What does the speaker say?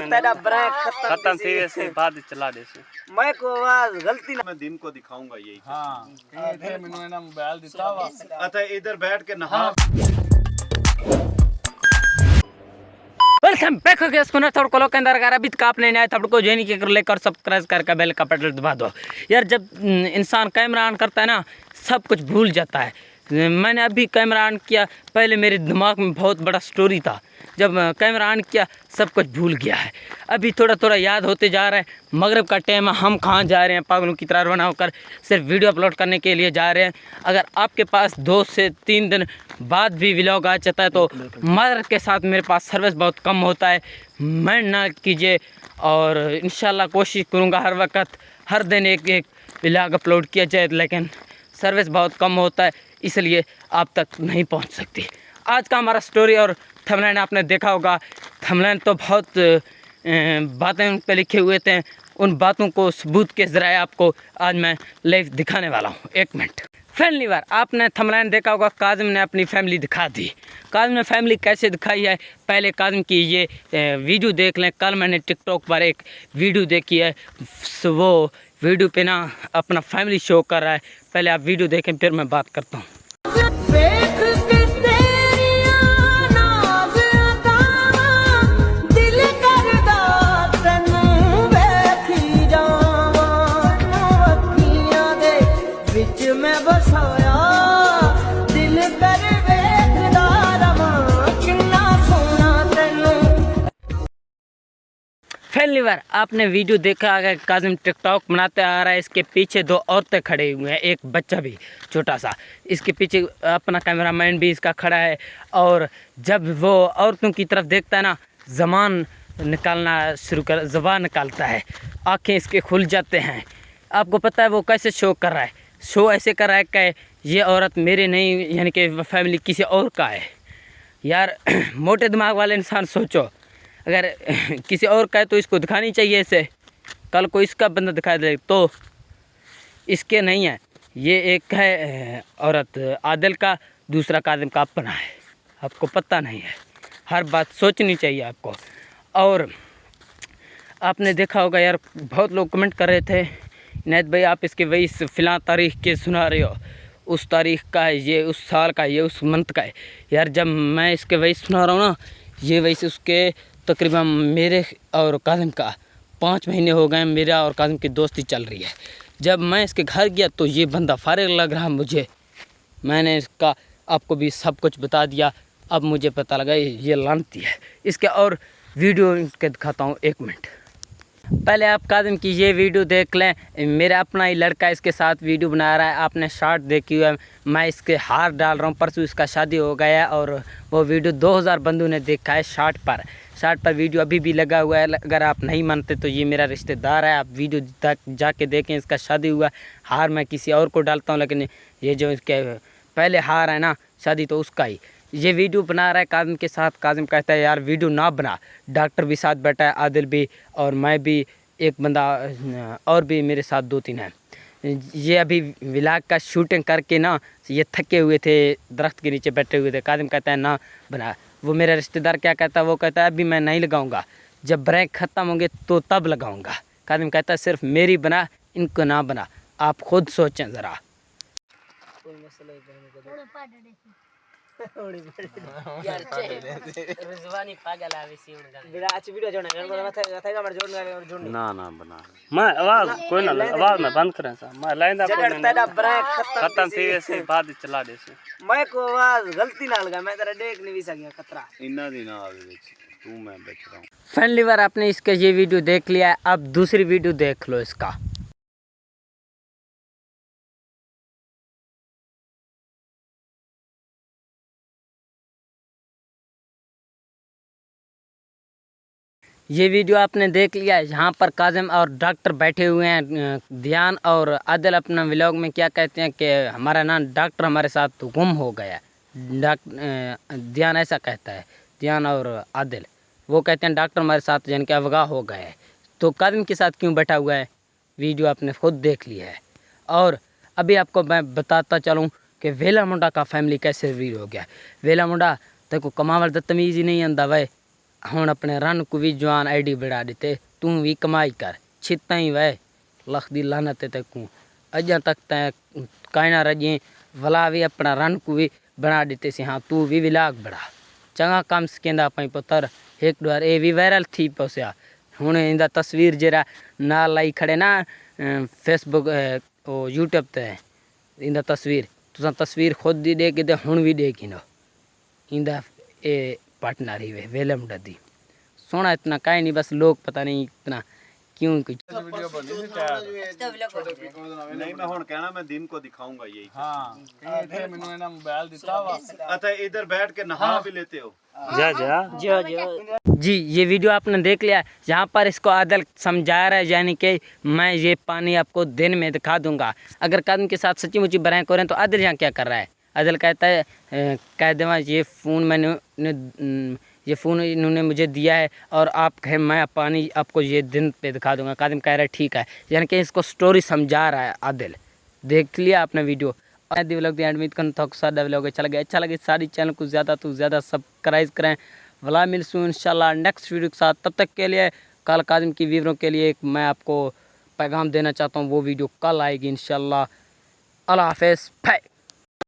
तेरा ब्रेक खत्म थी वैसे बाद चला दे से मैं को आवाज गलती ना मैं दिन को दिखाऊंगा यही। हां थे मैंने ना मोबाइल दिता वा अच्छा इधर बैठ के नहा। वेलकम बैक हो गया सुना थोड़ा कोलो के अंदर अगर अभी तक आपने नया थोड़ा को ज्वाइन के कर लेकर सब्सक्राइब करके बेल का बटन दबा दो यार। जब इंसान कैमरा ऑन करता है ना सब कुछ भूल जाता है। मैंने अभी कैमरा ऑन किया, पहले मेरे दिमाग में बहुत बड़ा स्टोरी था, जब कैमरा ऑन किया सब कुछ भूल गया है। अभी थोड़ा थोड़ा याद होते जा रहा है। मगरिब का टाइम है, हम कहाँ जा रहे हैं पागलों की तरह रवाना होकर सिर्फ वीडियो अपलोड करने के लिए जा रहे हैं। अगर आपके पास 2 से 3 दिन बाद भी व्लॉग आ जाता है तो मदर के साथ मेरे पास सर्विस बहुत कम होता है, मैं ना कीजिए। और इंशाल्लाह कोशिश करूँगा हर वक्त हर दिन एक व्लॉग अपलोड किया जाए, लेकिन सर्विस बहुत कम होता है इसलिए आप तक नहीं पहुंच सकती। आज का हमारा स्टोरी और थंबनेल आपने देखा होगा। थंबनेल तो बहुत बातें उन पर लिखे हुए थे, उन बातों को सबूत के ज़रिए आपको आज मैं लाइव दिखाने वाला हूं। 1 मिनट। पहली बार आपने थंबनेल देखा होगा, काजिम ने अपनी फैमिली दिखा दी। काजिम ने फैमिली कैसे दिखाई है पहले काजिम की ये वीडियो देख लें। कल मैंने टिकटॉक पर एक वीडियो देखी है, वो वीडियो पे ना अपना फैमिली शो कर रहा है। पहले आप वीडियो देखें फिर मैं बात करता हूँ। पहली बार आपने वीडियो देखा अगर काजिम टिकटॉक बनाते आ रहा है, इसके पीछे 2 औरतें खड़े हुए हैं, एक बच्चा भी छोटा सा, इसके पीछे अपना कैमरामैन भी इसका खड़ा है। और जब वो औरतों की तरफ देखता है ना ज़बान निकालता है, आंखें इसके खुल जाते हैं। आपको पता है वो कैसे शो कर रहा है? शो ऐसे कर रहा है कि ये औरत मेरे नहीं, यानी कि फैमिली किसी और का है। यार मोटे दिमाग वाले इंसान सोचो, अगर किसी और का है तो इसको दिखानी चाहिए इसे। कल को इसका बंदा दिखा दे तो इसके नहीं है। ये एक है औरत आदिल का, दूसरा काजिम का अपना है। आपको पता नहीं है, हर बात सोचनी चाहिए आपको। और आपने देखा होगा यार बहुत लोग कमेंट कर रहे थे नैत भाई आप इसके वही फ़िलहाल तारीख़ के सुना रहे हो, उस तारीख़ का है ये, उस साल का ये, उस मंथ का है। यार जब मैं इसके वही सुना रहा हूँ ना, ये वैसे उसके तकरीबन मेरे और काजिम का 5 महीने हो गए, मेरा और काजिम की दोस्ती चल रही है। जब मैं इसके घर गया तो ये बंदा फारिग लग रहा मुझे, मैंने इसका आपको भी सब कुछ बता दिया। अब मुझे पता लगा ये लानती है। इसके और वीडियो के दिखाता हूँ, 1 मिनट। पहले आप काजिम की ये वीडियो देख लें। मेरा अपना ही लड़का इसके साथ वीडियो बना रहा है, आपने शॉर्ट देखी है, मैं इसके हार डाल रहा हूँ। परसों इसका शादी हो गया है और वो वीडियो 2000 बंदों ने देखा है शॉर्ट पर वीडियो अभी भी लगा हुआ है। अगर आप नहीं मानते तो ये मेरा रिश्तेदार है, आप वीडियो तक जाके देखें। इसका शादी हुआ, हार मैं किसी और को डालता हूँ, लेकिन ये जो इसके पहले हार है ना शादी तो उसका ही। ये वीडियो बना रहा है काजिम के साथ। काजिम कहता है यार वीडियो ना बना, डॉक्टर भी साथ बैठा है, आदिल भी और मैं भी, एक बंदा और भी मेरे साथ 2-3 हैं। ये अभी व्लॉग का शूटिंग करके ना ये थके हुए थे, दरख्त के नीचे बैठे हुए थे। काजिम कहता है ना बना। वो मेरा रिश्तेदार क्या कहता है, वो कहता है अभी मैं नहीं लगाऊंगा, जब ब्रेक ख़त्म होंगे तो तब लगाऊंगा। काजिम कहता है सिर्फ मेरी बना, इनको ना बना। आप खुद सोचें ज़रा। ना ना बना मैं आवाज़ कोई ना आवाज़ में बंद करें सा मैं लाइंदा तेरा ब्रेक खत्म थी वैसे बाद चला दे से मैं को आवाज गलती ना लगा, मैं तेरा देख नहीं भी सकिया खतरा इन्ना दिन आवे तू मैं बेच रहा हूँ। पहली बार आपने इसका ये वीडियो देख लिया है, अब दूसरी वीडियो देख लो इसका। ये वीडियो आपने देख लिया है। यहाँ पर काजिम और डॉक्टर बैठे हुए हैं। ध्यान और आदिल अपना व्लॉग में क्या कहते हैं कि हमारा ना डॉक्टर हमारे साथ गुम हो गया। ध्यान ऐसा कहता है, ध्यान और आदिल वो कहते हैं डॉक्टर हमारे साथ यानी कि अगवा हो गए है। तो काजिम के साथ क्यों बैठा हुआ है वीडियो आपने खुद देख लिया है। और अभी आपको मैं बताता चलूँ कि वेला मुंडा का फैमिली कैसे वीर हो गया। वेला मुंडा देखो कमावल तो तमीज़ ही नहीं आंदा भाई, ਹੁਣ ਆਪਣੇ ਰਨ को भी जवान आईडी बढ़ा देते तू भी कमाई कर छिता ही वह लख दी लानत ते को अजा तक तै कहना रजे भला भी अपना रन को भी बना देते से हाँ तू भी विलाग बढ़ा चंगा काम सकेंदा पाई पुत्र एक बार ये भी वायरल थी पहुंचा हूँ इंदा तस्वीर जरा ना लाई खड़े ना फेसबुक ओ यूट्यूब ते इंदा तस्वीर तुसा तस्वीर खुद दी देख दे हूँ भी देखी नो इंदा ए पार्टनर ही वे वेलम डदी सोना इतना काहे नहीं बस लोग पता नहीं इतना क्यों कुछ वीडियो बनी थी टायर नहीं मैं हुन कहना मैं दिन को दिखाऊंगा यही हाँ कहीं थे मैंने ना मोबाइल दिता वा अच्छा इधर बैठ के नहा भी लेते हो जी ये वीडियो आपने देख लिया जहाँ पर इसको आदिल समझा रहा है यानी कि मैं ये पानी आपको दिन में दिखा दूंगा अगर कादम के साथ सच्ची मुच्ची बराएं करें तो आदिल यहाँ क्या कर रहा है आदिल कहता है कह देवा ये फ़ोन मैंने ये फ़ोन इन्होंने मुझे दिया है और आप कहें मैं पानी आपको ये दिन पे दिखा दूंगा कादिम कह रहा है ठीक है यानी कि इसको स्टोरी समझा रहा है आदिल देख लिया आपने वीडियो व्लॉग एडमिट कर थक सादा व्लॉग अच्छा लगे सारी चैनल को ज़्यादा तो ज़्यादा सब्सक्राइब करें भला मिलसूँ इंशाल्लाह नेक्स्ट वीडियो के साथ तब तक के लिए कल कादिम की वीडियो के लिए मैं आपको पैगाम देना चाहता हूँ वो वीडियो कल आएगी इंशाल्लाह अल्लाह हाफ़िज़।